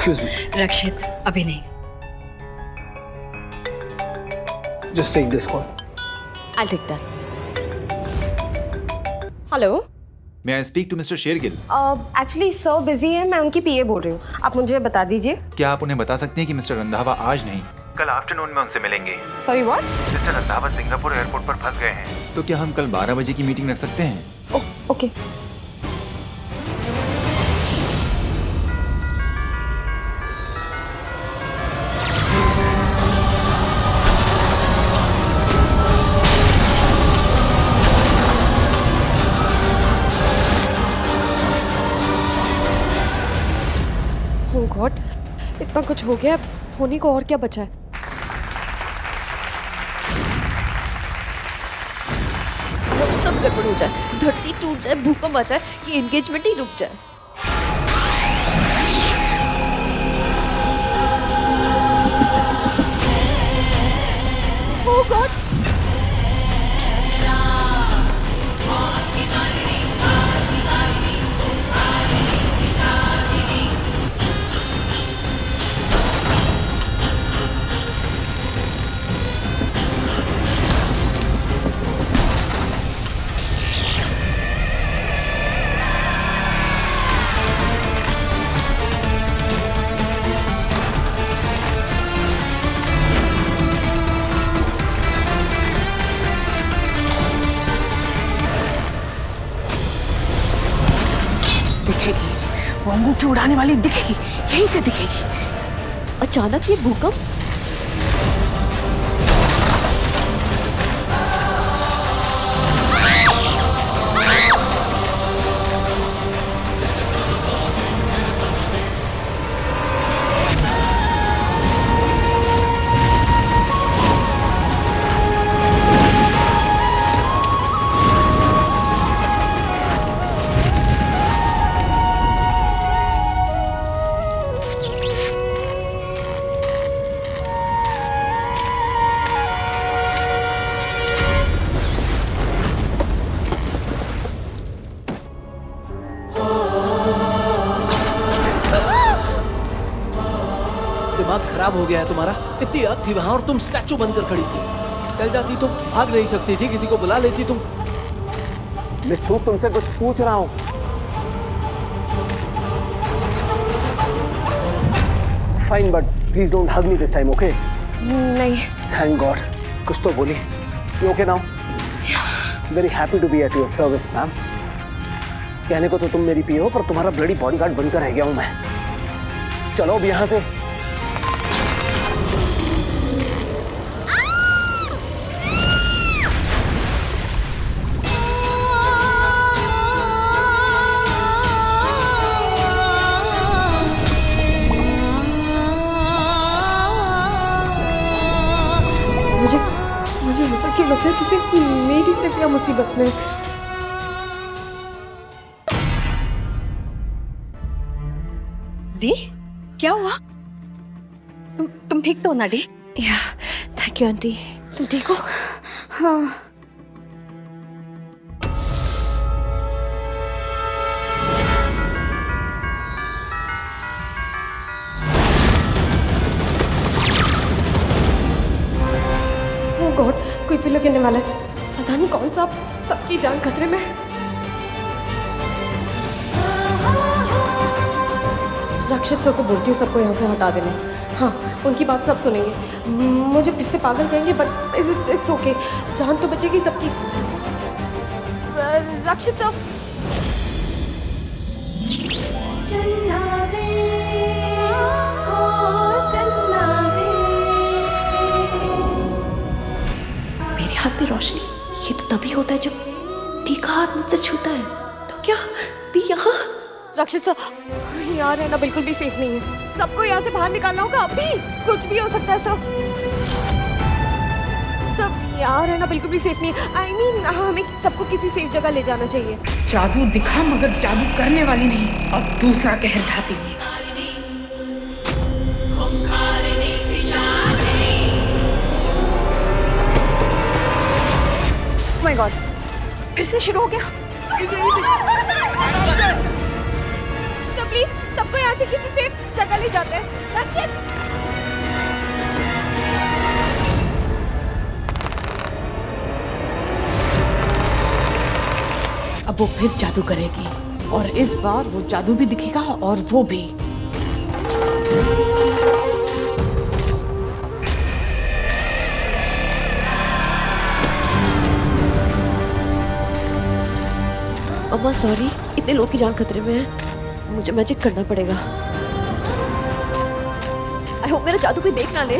Excuse me, Rakshit अभी नहीं। Just take this call. I'll take that. Hello. May I speak to Mr. Shergill? Actually sir busy है, मैं उनकी पीए बोल रही हूँ। आप मुझे बता दीजिए। क्या आप उन्हें बता सकते हैं कि मिस्टर रंधावा आज नहीं, कल आफ्टरनून में उनसे मिलेंगे? Sorry what? Mister Randhawa Singapore airport पर फंस गए हैं। तो क्या हम कल 12 बजे की मीटिंग रख सकते हैं? ओके। Oh God, इतना कुछ हो गया, होने को और क्या बचा है? अब सब गड़बड़ हो जाए, धरती टूट जाए, भूकंप आ जाए, ये एंगेजमेंट ही रुक जाए। Oh God! दिखेगी, वो अंगूठी उड़ाने वाली दिखेगी, यहीं से दिखेगी। अचानक ये भूकंप। दिमाग खराब हो गया है तुम्हारा? इतनी आग थी वहां और तुम स्टैचू बनकर खड़ी थी। चल जाती तो भाग नहीं सकती थी, किसी को बुला लेती तुम। मैं सूप तुमसे कुछ पूछ रहा हूँ। Fine, but please don't hug me this time, okay? नहीं। थैंक गॉड, कुछ तो बोली। You okay now? Very happy to be at your service ma'am. कहने को तो तुम मेरी पी हो, पर तुम्हारा ब्लडी बॉडीगार्ड बनकर रह गया हूं मैं। चलो अब यहां से। मुझे ऐसा क्यों लगता है जैसे मेरी तबीयत मुसीबत में। दी, क्या हुआ? तुम ठीक तो हो ना डी? या, थैंक यू आंटी। तुम ठीक हो? हाँ। ओह गॉड, कोई पिलो गिरने वाला है। पता नहीं कौन सा, सबकी जान खतरे में है। रक्षित सर को बोलती हूँ सबको यहाँ से हटा देने। हाँ, उनकी बात सब सुनेंगे। मुझे फिर से पागल कहेंगे, बट इट्स ओके, जान तो बचेगी सबकी। रक्षित सर। मेरे हाथ में रोशनी, ये तो तभी होता है जब दी का हाथ मुझसे छूता है। तो क्या दी यहाँ? रक्षित सर, यहाँ रहना बिल्कुल भी सेफ नहीं है। सबको यहाँ से बाहर निकालना होगा अभी। कुछ भी हो सकता है सर। सब यहाँ रहना बिल्कुल भी सेफ नहीं है। I mean, हमें सबको किसी सेफ जगह ले जाना चाहिए। जादू दिखा मगर जादू करने वाली नहीं, और दूसरा कहर ढाती नहीं। Oh my God, फिर से शुरू हो गया। सर प्लीज सबको यहाँ से किसी सेफ जगह ले जाते हैं। रक्षित, अब वो फिर जादू करेगी और इस बार वो जादू भी दिखेगा और वो भी। अम्मा सॉरी, इतने लोग की जान खतरे में है, मुझे मैजिक करना पड़ेगा। आई होप मेरा जादू कोई देख ना ले।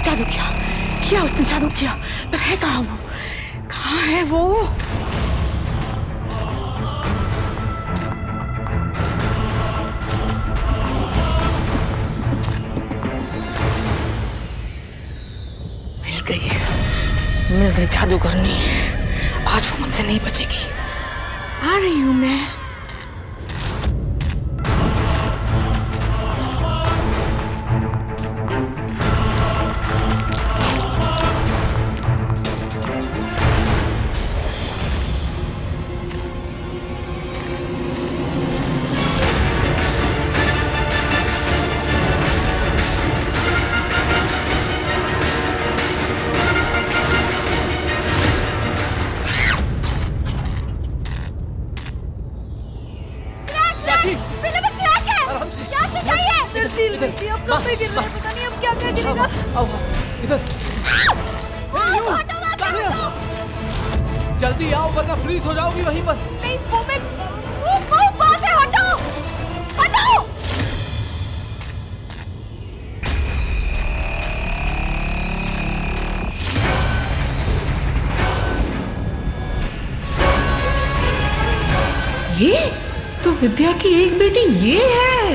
जादू किया उसने, जादू किया। पर है कहाँ वो? कहाँ है वो? मिल गई जादू करनी। आज वो मुझसे नहीं बचेगी। आ रही हूँ मैं। जल्दी आओ वरना फ्रीज हो जाओगी वहीं पर। नहीं, वो बात है, हटो हटो। ये तो विद्या की एक बेटी ये है।